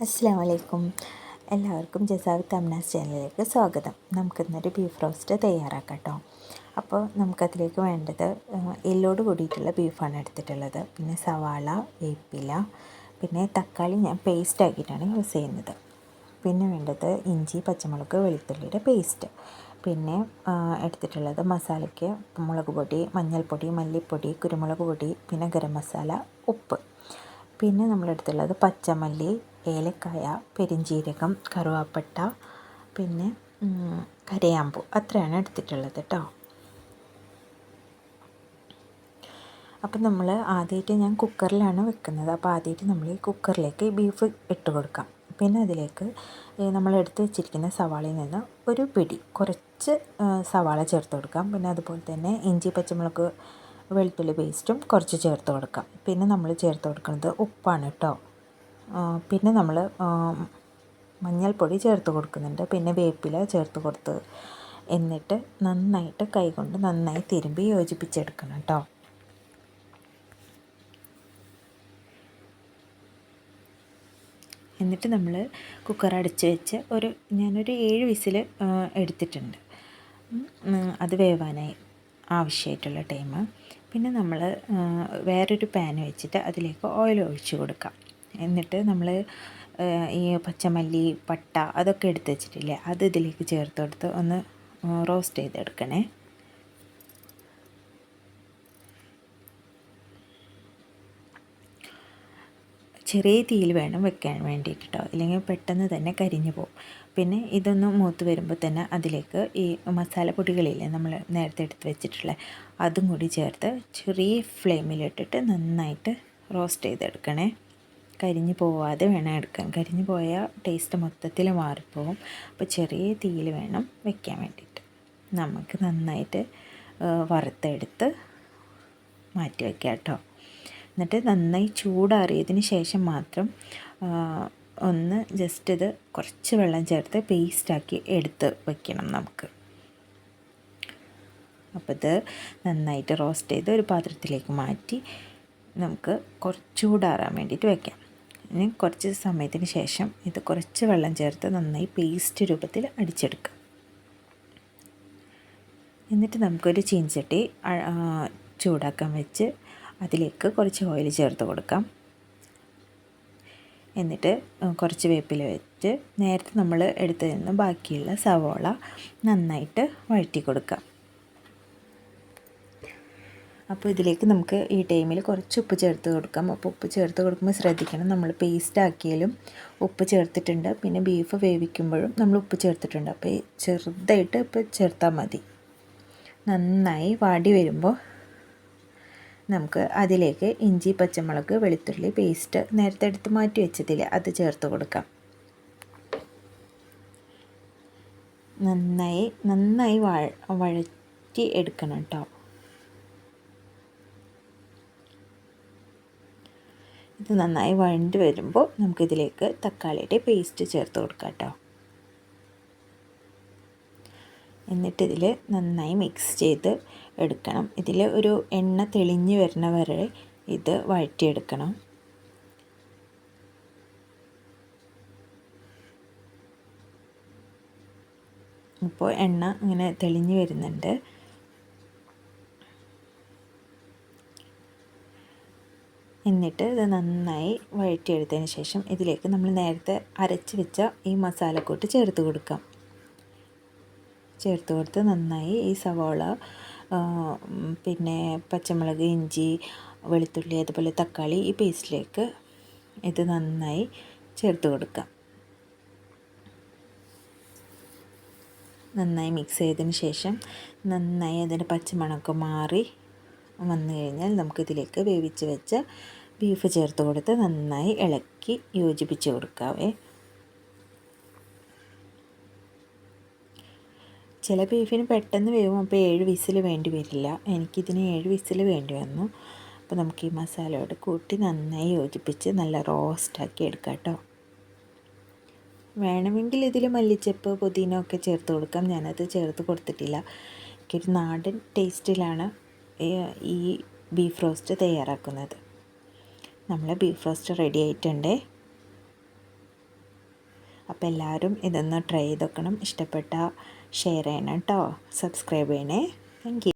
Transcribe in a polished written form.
അസ്സലാമു അലൈക്കും. എല്ലാവർക്കും ജസാവ് തംനാസ് ചാനലിലേക്ക് സ്വാഗതം. നമുക്കിന്നൊരു ബീഫ് റോസ്റ്റ് തയ്യാറാക്കാം കേട്ടോ. അപ്പോൾ നമുക്കതിലേക്ക് വേണ്ടത് എല്ലോട് കൂടിയിട്ടുള്ള ബീഫാണ് എടുത്തിട്ടുള്ളത്. പിന്നെ സവാള, വേപ്പില, പിന്നെ തക്കാളി ഞാൻ പേസ്റ്റ് ആക്കിയിട്ടാണ് യൂസ് ചെയ്യുന്നത്. പിന്നെ വേണ്ടത് ഇഞ്ചി, പച്ചമുളക്, വെളുത്തുള്ളിയുടെ പേസ്റ്റ്. പിന്നെ എടുത്തിട്ടുള്ളത് മസാലയ്ക്ക് മുളക് പൊടി, മഞ്ഞൾപ്പൊടി, മല്ലിപ്പൊടി, കുരുമുളക് പൊടി, പിന്നെ ഗരം മസാല, ഉപ്പ്. പിന്നെ നമ്മളെടുത്തുള്ളത് പച്ചമല്ലി, ഏലക്കായ, പെരിഞ്ജീരകം, കറുവാപ്പട്ട, പിന്നെ കരയാമ്പൂ. അത്രയാണ് എടുത്തിട്ടുള്ളത് കേട്ടോ. അപ്പം നമ്മൾ ആദ്യമായിട്ട് ഞാൻ കുക്കറിലാണ് വെക്കുന്നത്. അപ്പോൾ ആദ്യമായിട്ട് നമ്മൾ ഈ കുക്കറിലേക്ക് ബീഫ് ഇട്ട് കൊടുക്കാം. പിന്നെ അതിലേക്ക് നമ്മൾ എടുത്ത് വെച്ചിരിക്കുന്ന സവാളയിൽ നിന്ന് ഒരു പിടി കുറച്ച് സവാള ചേർത്ത് കൊടുക്കാം. പിന്നെ അതുപോലെ തന്നെ ഇഞ്ചി, പച്ചമുളക്, വെളുത്തുള്ളി പേസ്റ്റും കുറച്ച് ചേർത്ത് കൊടുക്കാം. പിന്നെ നമ്മൾ ചേർത്ത് കൊടുക്കുന്നത് ഉപ്പാണ് കേട്ടോ. പിന്നെ നമ്മൾ മഞ്ഞൾപ്പൊടി ചേർത്ത് കൊടുക്കുന്നുണ്ട്. പിന്നെ വേപ്പില ചേർത്ത് കൊടുത്ത് എന്നിട്ട് നന്നായിട്ട് കൈകൊണ്ട് നന്നായി തിരുമ്പി യോജിപ്പിച്ചെടുക്കണം കേട്ടോ. എന്നിട്ട് നമ്മൾ കുക്കർ അടച്ച് വെച്ച് ഞാനൊരു 7 വിസിൽ എടുത്തിട്ടുണ്ട്. അത് വേവാനായി ആവശ്യമായിട്ടുള്ള ടൈം. പിന്നെ നമ്മൾ വേറൊരു പാൻ വെച്ചിട്ട് അതിലേക്ക് ഓയിൽ ഒഴിച്ച് കൊടുക്കാം. എന്നിട്ട് നമ്മൾ ഈ പച്ചമല്ലി, പട്ട അതൊക്കെ എടുത്ത് വെച്ചിട്ടില്ലേ, അത് ഇതിലേക്ക് ചേർത്ത് കൊടുത്ത് ഒന്ന് റോസ്റ്റ് ചെയ്തെടുക്കണേ. ചെറിയ തീയിൽ വേണം വെക്കാൻ വേണ്ടിയിട്ട് കേട്ടോ, ഇല്ലെങ്കിൽ പെട്ടെന്ന് തന്നെ കരിഞ്ഞു പോകും. പിന്നെ ഇതൊന്ന് മൂത്ത് വരുമ്പോൾ തന്നെ അതിലേക്ക് ഈ മസാലപ്പൊടികളില്ലേ നമ്മൾ നേരത്തെ എടുത്ത് വെച്ചിട്ടുള്ള അതും കൂടി ചേർത്ത് ചെറിയ ഫ്ലെയിമിലിട്ടിട്ട് നന്നായിട്ട് റോസ്റ്റ് ചെയ്തെടുക്കണേ. കരിഞ്ഞു പോവാതെ വേണം എടുക്കാൻ. കരിഞ്ഞു പോയാൽ ടേസ്റ്റ് മൊത്തത്തിൽ മാറിപ്പോവും. അപ്പോൾ ചെറിയ തീയിൽ വേണം വെക്കാൻ വേണ്ടിയിട്ട്. നമുക്ക് നന്നായിട്ട് വറുത്തെടുത്ത് മാറ്റി വയ്ക്കാം കേട്ടോ. എന്നിട്ട് നന്നായി ചൂടാറിയതിന് ശേഷം മാത്രം ഒന്ന് ജസ്റ്റ് ഇത് കുറച്ച് വെള്ളം ചേർത്ത് പേസ്റ്റാക്കി എടുത്ത് വയ്ക്കണം നമുക്ക്. അപ്പോൾ ഇത് നന്നായിട്ട് റോസ്റ്റ് ചെയ്ത് ഒരു പാത്രത്തിലേക്ക് മാറ്റി നമുക്ക് കുറച്ച് ചൂടാറാൻ വേണ്ടിയിട്ട് വയ്ക്കാം. ഇനി കുറച്ച് സമയത്തിന് ശേഷം ഇത് കുറച്ച് വെള്ളം ചേർത്ത് നന്നായി പേസ്റ്റ് രൂപത്തിൽ അടിച്ചെടുക്കാം. എന്നിട്ട് നമുക്കൊരു ചീൻചട്ടി ചൂടാക്കാൻ വെച്ച് അതിലേക്ക് കുറച്ച് ഓയിൽ ചേർത്ത് കൊടുക്കാം. എന്നിട്ട് കുറച്ച് വേപ്പില വെച്ച് നേരത്തെ നമ്മൾ എടുത്തതിൽ നിന്ന് ബാക്കിയുള്ള സവോള നന്നായിട്ട് വഴറ്റി കൊടുക്കാം. അപ്പോൾ ഇതിലേക്ക് നമുക്ക് ഈ ടൈമിൽ കുറച്ച് ഉപ്പ് ചേർത്ത് കൊടുക്കാം. അപ്പോൾ ഉപ്പ് ചേർത്ത് കൊടുക്കുമ്പോൾ ശ്രദ്ധിക്കണം, നമ്മൾ പേസ്റ്റ് ആക്കിയാലും ഉപ്പ് ചേർത്തിട്ടുണ്ട്. പിന്നെ ബീഫ് വേവിക്കുമ്പോഴും നമ്മൾ ഉപ്പ് ചേർത്തിട്ടുണ്ട്. അപ്പോൾ ചെറുതായിട്ട് ഉപ്പ് ചേർത്താൽ മതി. നന്നായി വാടി വരുമ്പോൾ നമുക്ക് അതിലേക്ക് ഇഞ്ചി, പച്ചമുളക്, വെളുത്തുള്ളി പേസ്റ്റ് നേരത്തെ എടുത്ത് മാറ്റി വെച്ചതില്ലേ അത് ചേർത്ത് കൊടുക്കാം. നന്നായി വഴറ്റി എടുക്കണം കേട്ടോ. ഇത് നന്നായി വഴണ്ടി വരുമ്പോൾ നമുക്കിതിലേക്ക് തക്കാളിയുടെ പേസ്റ്റ് ചേർത്ത് കൊടുക്കാം കേട്ടോ. എന്നിട്ടിതിൽ നന്നായി മിക്സ് ചെയ്ത് എടുക്കണം. ഇതിൽ ഒരു എണ്ണ തെളിഞ്ഞ് വരുന്ന വരെ ഇത് വഴറ്റിയെടുക്കണം. ഇപ്പോൾ എണ്ണ ഇങ്ങനെ തെളിഞ്ഞ് വരുന്നുണ്ട്. എന്നിട്ട് ഇത് നന്നായി വഴറ്റിയെടുത്തതിന് ശേഷം ഇതിലേക്ക് നമ്മൾ നേരത്തെ അരച്ച് വെച്ച ഈ മസാലക്കൂട്ട് ചേർത്ത് കൊടുക്കാം. ചേർത്ത് കൊടുത്ത് നന്നായി ഈ സവാള, പിന്നെ പച്ചമുളക്, ഇഞ്ചി, വെളുത്തുള്ളി, അതുപോലെ തക്കാളി ഈ പേസ്റ്റിലേക്ക് ഇത് നന്നായി ചേർത്ത് കൊടുക്കാം. നന്നായി മിക്സ് ചെയ്തതിന് ശേഷം നന്നായി അതിൻ്റെ പച്ചമണമൊക്കെ മാറി വന്നു കഴിഞ്ഞാൽ നമുക്കിതിലേക്ക് വേവിച്ച് വെച്ച ബീഫ് ചേർത്ത് കൊടുത്ത് നന്നായി ഇളക്കി യോജിപ്പിച്ച് കൊടുക്കാവേ. ചില ബീഫിന് പെട്ടെന്ന് വേവും. അപ്പോൾ 7 വിസിൽ വേണ്ടി വരില്ല. എനിക്കിതിന് 7 വിസിൽ വേണ്ടി വന്നു. അപ്പോൾ നമുക്ക് ഈ മസാലയോട് കൂട്ടി നന്നായി യോജിപ്പിച്ച് നല്ല റോസ്റ്റാക്കി എടുക്കാം കേട്ടോ. വേണമെങ്കിൽ ഇതിൽ മല്ലിച്ചപ്പ്, പുതിന ഒക്കെ ചേർത്ത് കൊടുക്കാം. ഞാനത് ചേർത്ത് കൊടുത്തിട്ടില്ല. എനിക്കൊരു നാടൻ ടേസ്റ്റിലാണ് ഈ ബീഫ് റോസ്റ്റ് തയ്യാറാക്കുന്നത്. നമ്മളെ ബീഫ് റോസ്റ്റ് റെഡി ആയിട്ടുണ്ട്. അപ്പോൾ എല്ലാവരും ഇതൊന്ന് ട്രൈ ചെയ്ത് നോക്കണം. ഇഷ്ടപ്പെട്ട ഷെയർ ചെയ്യണം കേട്ടോ, സബ്സ്ക്രൈബ് ചെയ്യണേ. Thank you.